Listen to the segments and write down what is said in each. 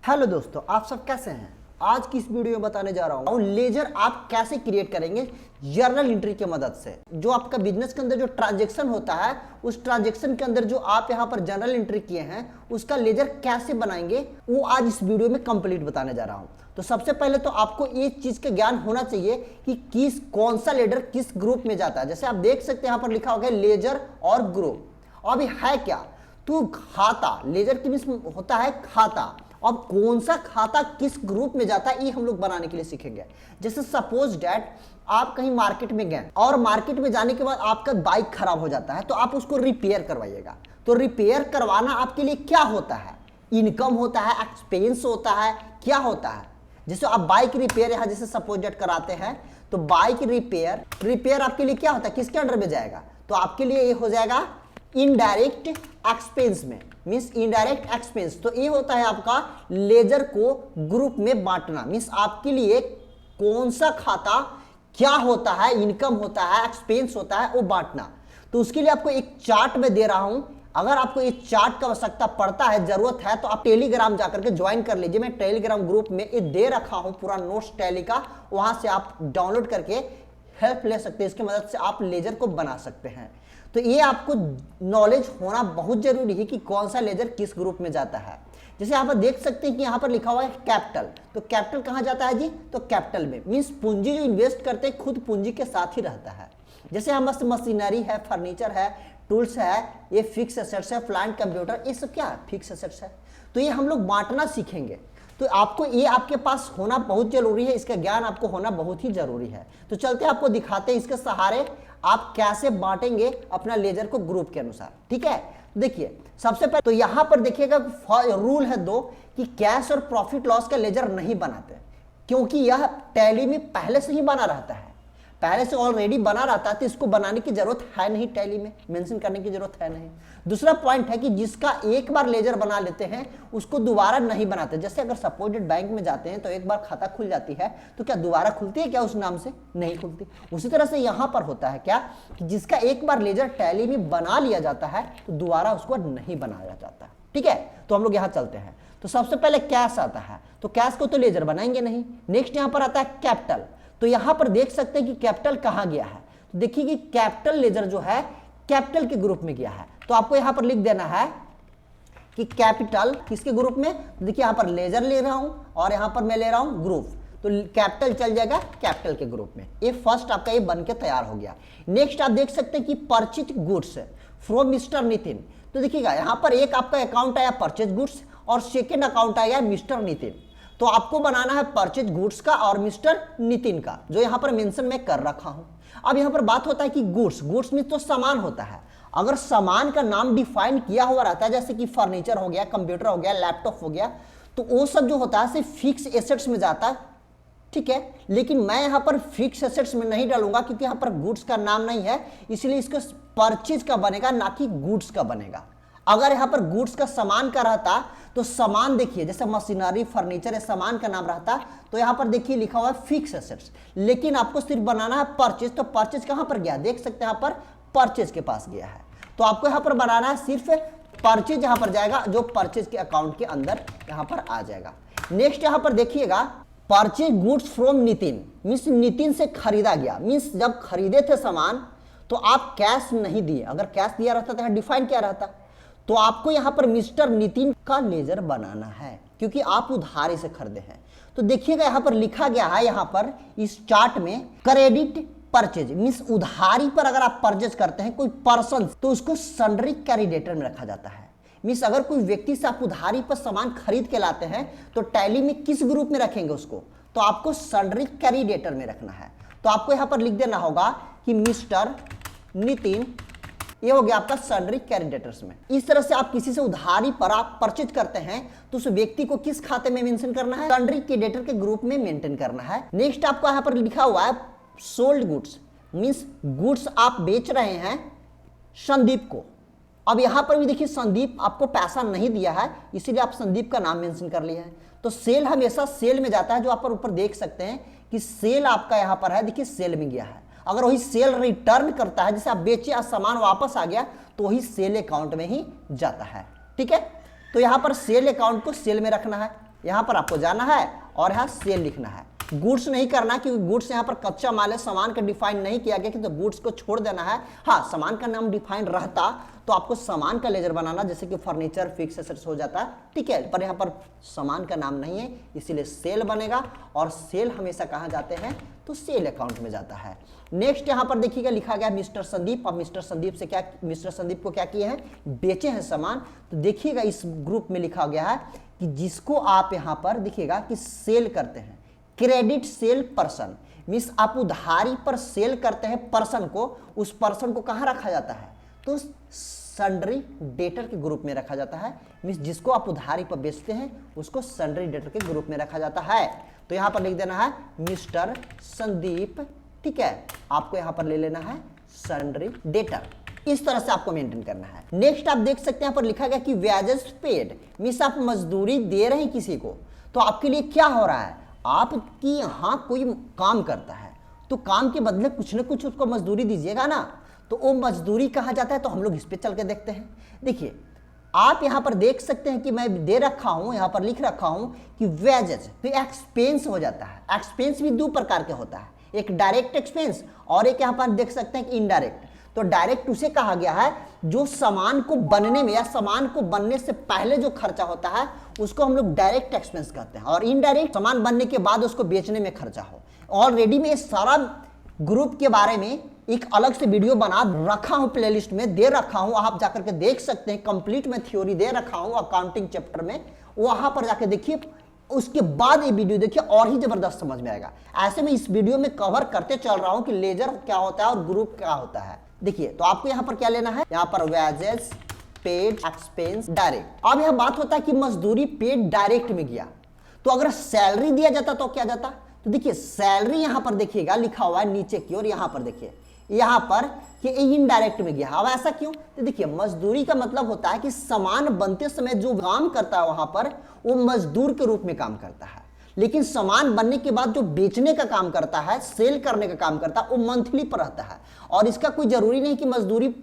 Hello दोस्तों, आप सब कैसे हैं। आज की इस वीडियो में बताने जा रहा हूँ लेजर आप कैसे क्रिएट करेंगे जर्नल एंट्री की मदद से। जो आपका बिजनेस के अंदर जो ट्रांजैक्शन होता है, उस ट्रांजैक्शन के अंदर जो आप यहाँ पर जर्नल एंट्री किए हैं उसका लेजर कैसे बनाएंगे, वो आज इस वीडियो में कंप्लीट बताने जा रहा हूँ। तो सबसे पहले तो आपको एक चीज का ज्ञान होना चाहिए कि कौन सा लेजर किस ग्रुप में जाता है। जैसे आप देख सकते हैं यहाँ पर लिखा होगा लेजर और ग्रुप। अब है क्या, तो खाता, लेजर की मींस होता है खाता। अब कौन सा खाता किस ग्रुप में जाता है ये हम लोग बनाने के लिए सीखेंगे। जैसे सपोज डैट आप कहीं मार्केट में गए और मार्केट में जाने के बाद आपका बाइक खराब हो जाता है, तो आप उसको रिपेयर करवाइएगा। तो रिपेयर करवाना आपके लिए क्या होता है, इनकम होता है, एक्सपेंस होता है, क्या होता है। जैसे आप बाइक रिपेयर यहाँ जैसे सपोज डैट कराते हैं, तो बाइक रिपेयर आपके लिए क्या होता है, किसके अंडर में जाएगा, तो आपके लिए ये हो जाएगा इनडायरेक्ट एक्सपेंस में, मींस इनडायरेक्ट एक्सपेंस। तो ये होता है आपका लेजर को ग्रुप में बांटना। मींस आपके लिए कौन सा खाता क्या होता है, इनकम होता है, एक्सपेंस होता है, वो बांटना। तो उसके लिए आपको एक चार्ट में दे रहा हूं। अगर आपको एक चार्ट का आवश्यकता पड़ता है, जरूरत है, तो आप टेलीग्राम जाकर के ज्वाइन कर लीजिए। मैं टेलीग्राम ग्रुप में ये दे रखा हूं पूरा नोट्स टैली का, वहां से आप डाउनलोड करके हेल्प ले सकते हैं। इसकी मदद से आप लेजर को बना सकते हैं। तो ये आपको नॉलेज होना बहुत जरूरी है कि कौन सा लेजर किस ग्रुप में जाता है। जैसे यहाँ पर देख सकते हैं कि यहाँ पर लिखा हुआ है कैपिटल। तो कैपिटल कहाँ जाता है जी, तो कैपिटल में, मीन्स पूंजी जो इन्वेस्ट करते हैं खुद पूंजी के साथ ही रहता है। जैसे हम मशीनरी है, फर्नीचर है, टूल्स है, ये फिक्स एसेट्स है, प्लांट, कंप्यूटर, ये सब क्या है, फिक्स एसेट्स है। तो ये हम लोग बांटना सीखेंगे। तो आपको ये आपके पास होना बहुत जरूरी है, इसका ज्ञान आपको होना बहुत ही जरूरी है। तो चलते आपको दिखाते हैं इसके सहारे आप कैसे बांटेंगे अपना लेजर को ग्रुप के अनुसार। ठीक है, देखिए सबसे पहले तो यहां पर देखिएगा रूल है दो कि कैश और प्रॉफिट लॉस का लेजर नहीं बनाते, क्योंकि यह टैली में पहले से ही बना रहता है, पहले से ऑलरेडी बना रहता है, तो इसको बनाने की जरूरत है नहीं, टैली में मेंशन करने की जरूरत है नहीं। दूसरा पॉइंट है कि जिसका एक बार लेजर बना लेते हैं उसको दोबारा नहीं बनाते। जैसे अगर सपोज बैंक में जाते हैं तो एक बार खाता खुल जाती है, तो क्या दोबारा खुलती है क्या उस नाम से, नहीं खुलती। उसी तरह से यहां पर होता है क्या कि जिसका एक बार लेजर टैली में बना लिया जाता है तो दोबारा उसको नहीं बनाया जाता। ठीक है, तो हम लोग यहां चलते हैं। तो सबसे पहले कैश आता है, तो कैश को तो लेजर बनाएंगे नहीं। नेक्स्ट यहां पर आता है कैपिटल। तो यहां पर देख सकते हैं कि कैपिटल कहां गया है, तो देखिए कि कैपिटल लेजर जो है कैपिटल के ग्रुप में गया है। तो आपको यहां पर लिख देना है कि कैपिटल किसके ग्रुप में, देखिए यहां पर लेजर ले रहा हूं और यहां पर मैं ले रहा हूं ग्रुप, तो कैपिटल चल जाएगा कैपिटल के ग्रुप में। ये फर्स्ट आपका ये बन के तैयार हो गया। नेक्स्ट आप देख सकते हैं कि purchase goods from mister Nitin. तो देखिएगा यहां पर एक आपका अकाउंट आया परचेज गुड्स और सेकेंड अकाउंट आया मिस्टर नितिन। तो आपको बनाना है परचेज गुड्स का और मिस्टर नितिन का, जो यहां पर मेंशन मैं कर रखा हूं। अब यहां पर बात होता है कि गुड्स में तो सामान होता है। अगर सामान का नाम डिफाइन किया हुआ रहता है, जैसे कि फर्नीचर हो गया, कंप्यूटर हो गया, लैपटॉप हो गया, तो वो सब जो होता है सिर्फ फिक्स एसेट्स में जाता है। ठीक है, लेकिन मैं यहां पर फिक्स एसेट्स में नहीं डालूंगा, क्योंकि यहां पर गुड्स का नाम नहीं है, इसलिए इसको परचेज का बनेगा, ना कि गुड्स का बनेगा। अगर यहां पर गुड्स का सामान का रहता तो सामान देखिए जैसे मशीनरी, फर्नीचर, सामान का नाम रहता, तो यहां पर देखिए लिखा हुआ है फिक्स एसेट्स, लेकिन आपको सिर्फ बनाना है परचेज। तो परचेज कहां पर गया, देख सकते हैं यहां पर परचेज के पास गया है। तो आपको यहां पर बनाना है सिर्फ परचेज, यहां पर जाएगा जो परचेज के अकाउंट के अंदर यहां पर आ जाएगा। नेक्स्ट यहां पर देखिएगा purchase goods from Nitin, means Nitin से खरीदा गया। मीन्स जब खरीदे थे सामान तो आप कैश नहीं दिए, अगर कैश दिया रहता तो डिफाइन क्या रहता, तो आपको यहां पर मिस्टर नितिन का लेजर बनाना है, क्योंकि आप उधारी से खरीदे हैं। तो देखिएगा यहां पर लिखा गया है, यहां पर इस चार्ट में क्रेडिट परचेज, मींस उधारी पर अगर आप परचेज करते हैं कोई पर्सन, तो उसको सन्ड्री क्रेडिटर में रखा जाता है। मींस अगर कोई व्यक्ति से आप उधारी पर सामान खरीद के लाते हैं तो टैली में किस ग्रुप में रखेंगे उसको, तो आपको सन्ड्री क्रेडिटर में रखना है। तो आपको यहां पर लिख देना होगा कि मिस्टर नितिन, ये हो गया आपका सन्ड्री क्रेडिटर्स में। इस तरह से आप किसी से उधारी पर आप परचेज करते हैं तो उस व्यक्ति को किस खाते में मेंशन करना है, सन्ड्री क्रेडिटर के ग्रुप में मेंटेन करना है। नेक्स्ट आपको यहां पर लिखा हुआ है सोल्ड गुड्स, मींस गुड्स आप बेच रहे हैं संदीप को। अब यहां पर भी देखिए संदीप आपको पैसा नहीं दिया है, इसीलिए आप संदीप का नाम मेंशन कर लिया है। तो सेल हमेशा सेल में जाता है, जो आप पर ऊपर देख सकते हैं कि सेल आपका यहां पर है, देखिए सेल में गया है। अगर वही सेल रिटर्न करता है, जैसे आप बेचे और सामान वापस आ गया, तो वही सेल अकाउंट में ही जाता है। ठीक है, तो यहां पर सेल अकाउंट को सेल में रखना है। यहाँ पर आपको जाना है और यहाँ सेल लिखना है। गुड्स नहीं करना क्योंकि गुड्स यहाँ पर कच्चा माल है, सामान का डिफाइन नहीं किया गया कि तो गुड्स को छोड़ देना है। हाँ, सामान का नाम डिफाइन रहता तो आपको सामान का लेजर बनाना, जैसे कि फर्नीचर फिक्स एसेट्स हो जाता है, ठीक है, पर यहाँ पर सामान का नाम नहीं है इसीलिए सेल बनेगा। और सेल हमेशा कहाँ जाते हैं तो सेल अकाउंट में जाता है। नेक्स्ट यहाँ पर देखिएगा लिखा गया मिस्टर संदीप। अब मिस्टर संदीप से क्या, मिस्टर संदीप को क्या किए हैं, बेचे हैं सामान। तो देखिएगा इस ग्रुप में लिखा गया है कि जिसको आप यहाँ पर देखिएगा कि सेल करते हैं, क्रेडिट सेल पर्सन, मीन्स आप उधारी पर सेल करते हैं पर्सन को, उस पर्सन को कहाँ रखा जाता है तो सन्ड्री डेटर के ग्रुप में रखा जाता है। मीन्स जिसको आप उधारी पर बेचते हैं उसको सन्ड्री डेटर के ग्रुप में रखा जाता है। तो यहाँ पर लिख देना है मिस्टर संदीप, ठीक है, आपको यहाँ पर ले लेना है सन्ड्री डेटर। इस तरह से आपको मेंटेन करना है। नेक्स्ट आप देख सकते हैं यहाँ पर लिखा गया कि वेजेस पेड, मीन्स आप मजदूरी दे रहे हैं किसी को, तो आपके लिए क्या हो रहा है, आपकी यहाँ कोई काम करता है तो काम के बदले कुछ ना कुछ उसको मजदूरी दीजिएगा ना, तो वो मजदूरी कहा जाता है। तो हम लोग इस पे चल के देखते हैं। देखिए आप यहाँ पर देख सकते हैं कि मैं दे रखा हूँ, यहाँ पर लिख रखा हूँ कि वेजेस, तो एक्सपेंस हो जाता है। एक्सपेंस भी दो प्रकार के होता है, एक डायरेक्ट एक्सपेंस और एक यहाँ पर देख सकते हैं कि इनडायरेक्ट। तो डायरेक्ट उसे कहा गया है जो सामान को बनने में या सामान को बनने से पहले जो खर्चा होता है उसको हम लोग डायरेक्ट एक्सपेंस कहते हैं, और इनडायरेक्ट सामान बनने के बाद उसको बेचने में खर्चा हो। ऑलरेडी मैं सारा ग्रुप के बारे में एक अलग से वीडियो बना रखा हूं, प्लेलिस्ट में दे रखा हूं, आप जाकर के देख सकते हैं। कंप्लीट मैं थ्योरी दे रखा हूं अकाउंटिंग चैप्टर में, वहां पर जाके देखिए, उसके बाद ये वीडियो देखिए और ही जबरदस्त समझ में आएगा। ऐसे में इस वीडियो में कवर करते चल रहा हूं कि लेजर क्या होता है और ग्रुप क्या होता है। देखिए तो आपको यहाँ पर क्या लेना है, यहाँ पर वेजेस पेड एक्सपेंस डायरेक्ट। अब यह बात होता है कि मजदूरी पेड डायरेक्ट में गया, तो अगर सैलरी दिया जाता तो क्या जाता, तो देखिए सैलरी यहाँ पर देखिएगा लिखा हुआ है नीचे की ओर, यहाँ पर देखिए यहाँ पर कि इनडायरेक्ट में गया। अब ऐसा क्यों, तो देखिए मजदूरी का मतलब होता है कि सामान बनते समय जो काम करता है वहां पर वो मजदूर के रूप में काम करता है, लेकिन सामान बनने के बाद जो बेचने का काम करता है, सेल करने का काम करता है, वो मंथली पर रहता है। और इसका कोई जरूरी नहीं कि मजदूरी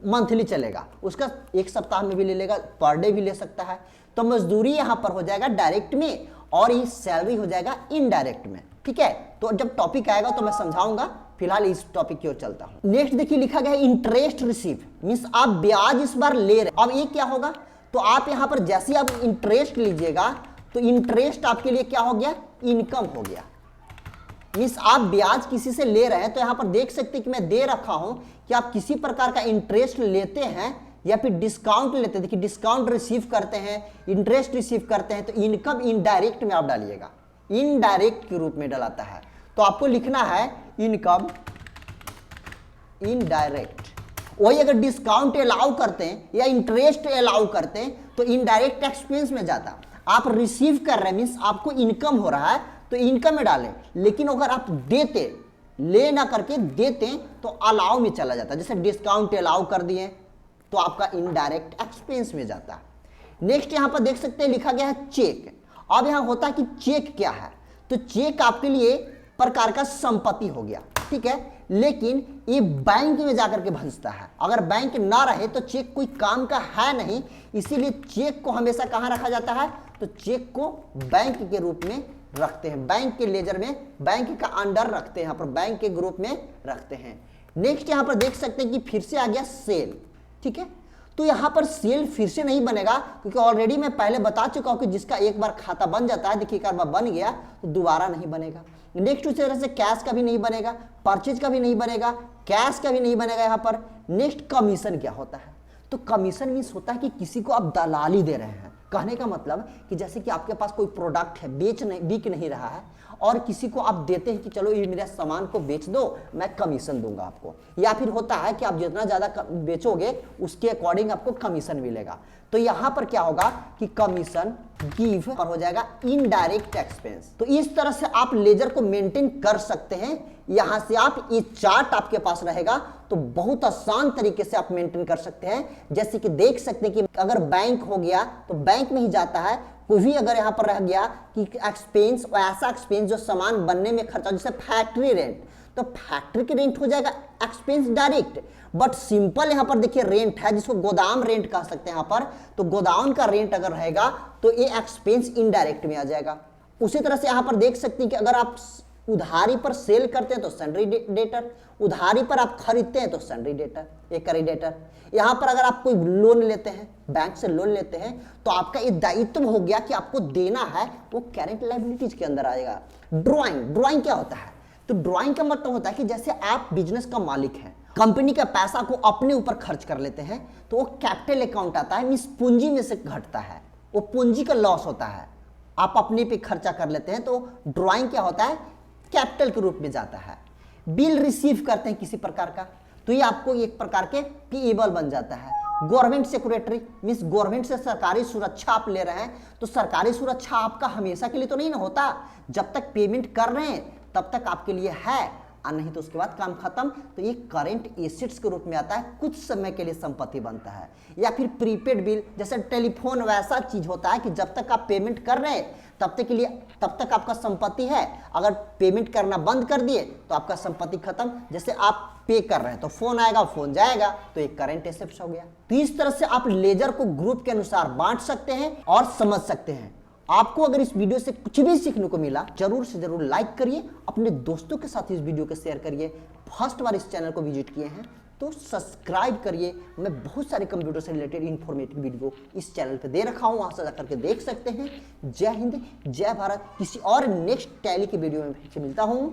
मंथली चलेगा, उसका एक सप्ताह में भी ले लेगा, पर डे भी ले सकता है। तो मजदूरी यहां पर हो जाएगा डायरेक्ट में और ये सैलरी हो जाएगा इनडायरेक्ट में, ठीक है। तो जब टॉपिक आएगा तो मैं समझाऊंगा, फिलहाल इस टॉपिक की ओर चलता हूं। नेक्स्ट देखिए लिखा गया है इंटरेस्ट रिसीव, मींस आप ब्याज इस बार ले रहे। अब ये क्या होगा, तो आप यहां पर जैसे आप इंटरेस्ट लीजिएगा तो इंटरेस्ट आपके लिए क्या हो गया, इनकम हो गया। मींस आप ब्याज किसी से ले रहे हैं, तो यहां पर देख सकते हैं कि मैं दे रखा हूं कि आप किसी प्रकार का इंटरेस्ट लेते हैं या फिर डिस्काउंट लेते हैं। देखिए डिस्काउंट रिसीव करते हैं, इंटरेस्ट रिसीव करते हैं, तो इनकम इनडायरेक्ट में आप डालिएगा, इनडायरेक्ट के रूप में डलाता है। तो आपको लिखना है इनकम इनडायरेक्ट। वही अगर डिस्काउंट अलाउ करते हैं या इंटरेस्ट अलाउ करते हैं तो इनडायरेक्ट एक्सपेंस में जाता। आप रिसीव कर रहे हैं मींस आपको इनकम हो रहा है तो इनकम में डालें, लेकिन अगर आप देते, ले ना करके देते तो अलाउ में चला जाता। जैसे डिस्काउंट अलाउ कर दिए तो आपका इनडायरेक्ट एक्सपेंस में जाता है। नेक्स्ट यहां पर देख सकते हैं लिखा गया है चेक। अब यहां होता है कि चेक क्या है, तो चेक आपके लिए प्रकार का संपत्ति हो गया, ठीक है, लेकिन ये बैंक में जाकर के भंजता है। अगर बैंक ना रहे तो चेक कोई काम का है नहीं, इसीलिए चेक को हमेशा कहां रखा जाता है, तो चेक को बैंक के रूप में रखते हैं, बैंक के लेजर में, बैंक का अंडर रखते हैं, यहाँ पर बैंक के ग्रुप में रखते हैं। नेक्स्ट यहाँ पर देख सकते हैं कि फिर से आ गया सेल, ठीक है। तो यहाँ पर सेल फिर से नहीं बनेगा क्योंकि ऑलरेडी मैं पहले बता चुका हूं कि जिसका एक बार खाता बन जाता है, देखिए एक बार बन गया तो दोबारा नहीं बनेगा। नेक्स्ट उसी तरह से कैश का भी नहीं बनेगा, परचेज का भी नहीं बनेगा, कैश का भी नहीं बनेगा यहाँ पर। नेक्स्ट कमीशन क्या होता है, तो कमीशन मीन्स होता है कि किसी को आप दलाली दे रहे हैं। कहने का मतलब कि जैसे कि आपके पास कोई प्रोडक्ट है, बिक नहीं रहा है और किसी को आप देते हैं कि चलो ये मेरे सामान को बेच दो, मैं कमीशन दूंगा आपको। या फिर होता है कि आप जितना ज़्यादा बेचोगे उसके अकॉर्डिंग आपको कमीशन मिलेगा। तो यहाँ पर क्या होगा कि कमीशन गिव और हो जाएगा इनडायरेक्ट एक्सपेंस। तो इस तरह से आप लेजर को मेंटेन कर सकते हैं। यहाँ से आप ये चार्ट आपके पास रहेगा तो बहुत आसान तरीके से आप मेंटेन कर सकते हैं। जैसे कि देख सकते हैं कि अगर बैंक हो गया तो बैंक में ही जाता है, कोई भी अगर यहाँ पर रह गया कि एक्सपेंस, ऐसा एक्सपेंस जो सामान बनने में खर्चा, जैसे फैक्ट्री रेंट, तो फैक्ट्री के रेंट हो जाएगा एक्सपेंस डायरेक्ट। बट सिंपल यहाँ पर देखिए रेंट है जिसको गोदाम रेंट कह सकते हैं यहाँ पर, तो गोदाम का रेंट अगर रहेगा तो ये एक्सपेंस इनडायरेक्ट में आ जाएगा। उसी तरह से यहाँ पर देख सकते हैं कि अगर आप उधारी पर सेल करते हैं तो सन्ड्री डेटर, उधारी पर आप खरीदते हैं तो सन्ड्री डेटर, ये क्रेडिटर। यहाँ पर अगर आप कोई लोन लेते हैं, बैंक से लोन लेते हैं, तो आपका ये दायित्व हो गया कि आपको देना है, वो करेंट लायबिलिटीज के अंदर आएगा। ड्राइंग क्या होता है? तो ड्राइंग का मतलब होता है कि जैसे आप बिजनेस का मालिक हैं, कंपनी का पैसा को अपने ऊपर खर्च कर लेते हैं, तो वो कैपिटल अकाउंट आता है, मींस पूंजी में से घटता है, वो पूंजी का लॉस होता है, आप अपने पे खर्चा कर लेते हैं, तो ड्राइंग क्या होता है? कैपिटल के रूप में जाता है। बिल रिसीव करते हैं किसी प्रकार का, तो ये आपको एक प्रकार के पेएबल बन जाता है। गवर्नमेंट सिक्योरिटी मींस गवर्नमेंट से सरकारी सुरक्षा आप ले रहे हैं, तो सरकारी सुरक्षा आपका हमेशा के लिए तो नहीं ना होता, जब तक पेमेंट कर रहे हैं तब तक आपके लिए है, और नहीं तो उसके बाद काम खत्म। तो ये करंट एसेट्स के रूप में आता है, कुछ समय के लिए संपत्ति बनता है। या फिर प्रीपेड बिल, जैसे टेलीफोन वैसा चीज होता है कि जब तक आप पेमेंट कर रहे हैं तब तक आपका संपत्ति है, अगर पेमेंट करना बंद कर दिए तो आपका संपत्ति खत्म। जैसे आप पे कर रहे हैं तो फोन आएगा, फोन जाएगा, तो एक करंट एसेट्स हो गया। तो इस तरह से आप लेजर को ग्रुप के अनुसार बांट सकते हैं और समझ सकते हैं। आपको अगर इस वीडियो से कुछ भी सीखने को मिला, जरूर से जरूर लाइक करिए, अपने दोस्तों के साथ इस वीडियो को शेयर करिए। फर्स्ट बार इस चैनल को विजिट किए हैं तो सब्सक्राइब करिए। मैं बहुत सारे कंप्यूटर से रिलेटेड इंफॉर्मेटिव वीडियो इस चैनल पे दे रखा हूँ, वहां से जाकर के देख सकते हैं। जय हिंद, जय भारत। किसी और नेक्स्ट टैली की वीडियो में फिर से मिलता हूँ।